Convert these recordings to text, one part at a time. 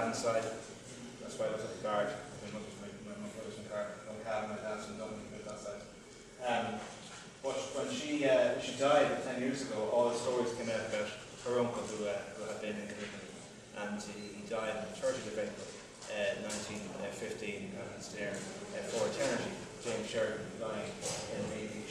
left-hand side. That's why I was at the guard. My mother was in Cardiff, no cabin, my dad's in Dublin, that side. But when she died 10 years ago, all the stories came out about her uncle who had been in Gallipoli, and he died on the 30th of April, 1915, and he's there for eternity. James Sheridan dying in Gallipoli,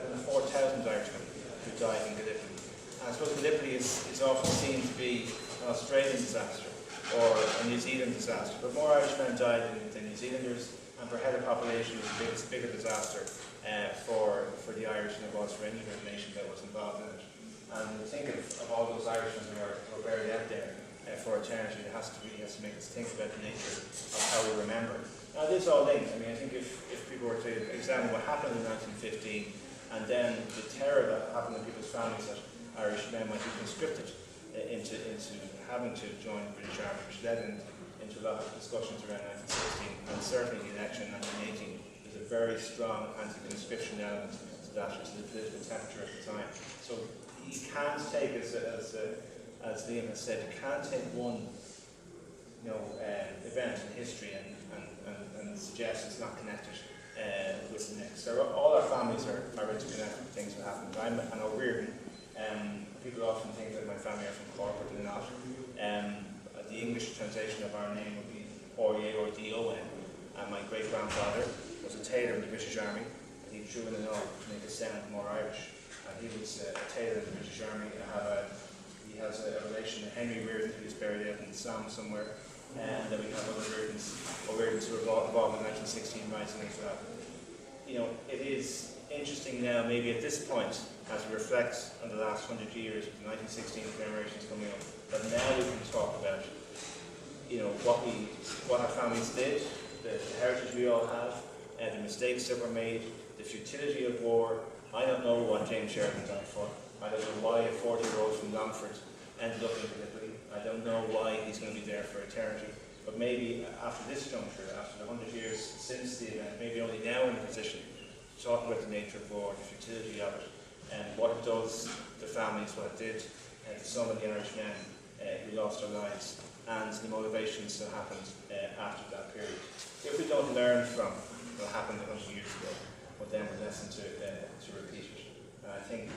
and the 4,000 Irishmen who died in Gallipoli. And I suppose Gallipoli is often seen to be an Australian disaster or a New Zealand disaster, but more Irishmen died than New Zealanders, and per head of population it was a bigger disaster for the Irish than it was for any other nation that was involved in it. And think of all those Irishmen who are buried out there for eternity. It really has to make us think about the nature of how we remember. Now this all linked. I mean, I think if people were to examine what happened in 1915 and then the terror that happened in people's families, that Irish men might be conscripted into having to join the British Army, which led into a lot of discussions around 1916, and certainly the election in 1918. There's a very strong anti-conscription element to that, to the political temperature at the time. So you can't take, as Liam has said, you can't take one event in history and suggest it's not connected with the next. So all our families are interconnected with things that happened. I'm an Ó Riordán. People often think that my family are from Cork, but they're not. The English translation of our name would be Oye or D-O-N. And my great-grandfather was a tailor in the British Army, and he drew in an O to make it sound more Irish. And he was a tailor in the British Army. He has a relation to Henry Riordán, who's buried out in the Somme somewhere. And then we have other Riordans who were involved in the 1916 rising as well. It is interesting now, maybe at this point, as we reflect on the last 100 years with the 1916 commemorations coming up, that now we can talk about, what our families did, the heritage we all have, and the mistakes that were made, the futility of war. I don't know what James Sheridan died for. I don't know why a 40-year-old from Longford ended up in Gallipoli. I don't know why he's going to be there for eternity. But maybe after this juncture, after the 100 years since the event, maybe only now in a position to talk about the nature of war, the futility of it, and what it does to families, what it did to so many Irish men who lost their lives, and the motivations that happened after that period. If we don't learn from what happened 100 years ago, well then we're destined to repeat it. I think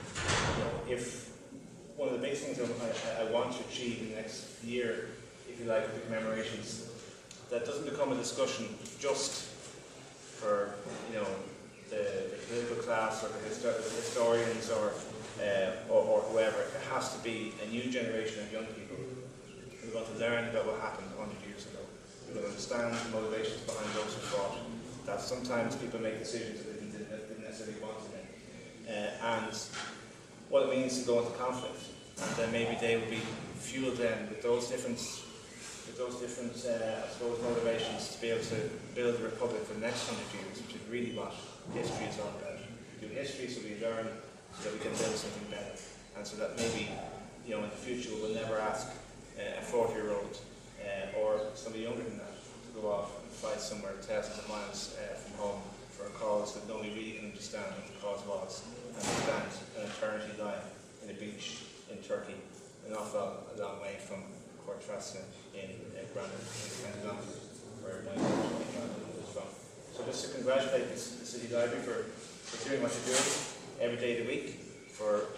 if one of the big things I want to achieve in the next year, if you like, with the commemorations, that doesn't become a discussion just for the political class or the historians or whoever. It has to be a new generation of young people who want to learn about what happened 100 years ago, who will understand the motivations behind those who fought, that sometimes people make decisions that they didn't necessarily want to make, and what it means to go into conflict. And then maybe they will be fueled then with those different I suppose, motivations to be able to build a republic for the next 100 years, which is really what history is all about. We do history so we learn, so that we can build something better, and so that maybe in the future we'll never ask a 40-year-old or somebody younger than that to go off and fight somewhere thousands of miles from home for a cause that nobody really can understand what the cause was, and understand an eternity lying in a beach in Turkey, an awful long way from Cortrasna in Granada, in County Longford, where my grandmother was from. So just to congratulate the City Library for doing what you're doing every day of the week, for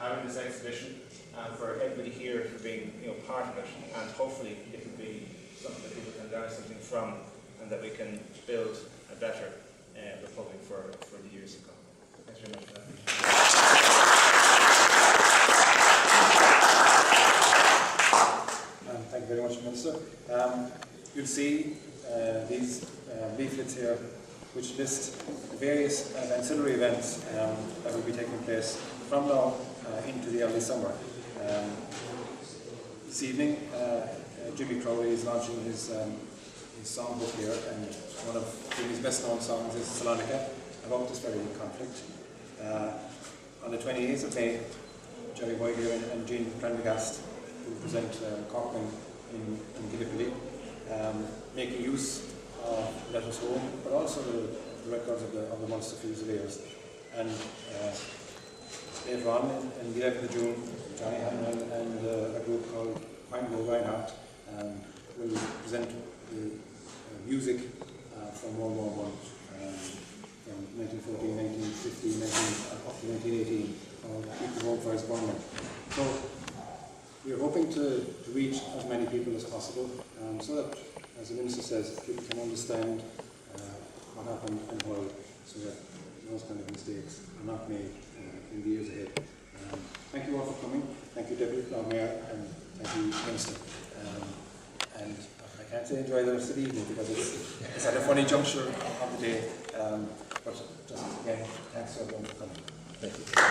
having this exhibition, and for everybody here for being part of it. And hopefully it will be something that people can learn something from, and that we can build a better republic for the years to come. Thanks very much for that. Thank you very much, Minister. You'll see these leaflets here, which list various ancillary events that will be taking place from now into the early summer. This evening, Jimmy Crowley is launching his songbook here, and one of Jimmy's best-known songs is Salonika, about this very conflict. On the 28th of May, Jerry White here and Jean Prendergast will present Corkman in Gallipoli, making use of Letters Home, but also the records of the Munster Fusiliers. And later on, in the 11th of June, Johnny Hannon and a group called Feingold Reinhardt will present the music from World War I, from 1914, 1915, up to 1918, Keep the Home Fires Burning. So we are hoping to reach as many people as possible, so that, as the Minister says, people can understand what happened and why, so that those kind of mistakes are not made in the years ahead. Thank you all for coming. Thank you, Deputy Lord Mayor, and thank you, Minister. And I can't say enjoy the rest of the evening because it's at a funny juncture of the day. But just again, thanks to everyone for coming. Thank you.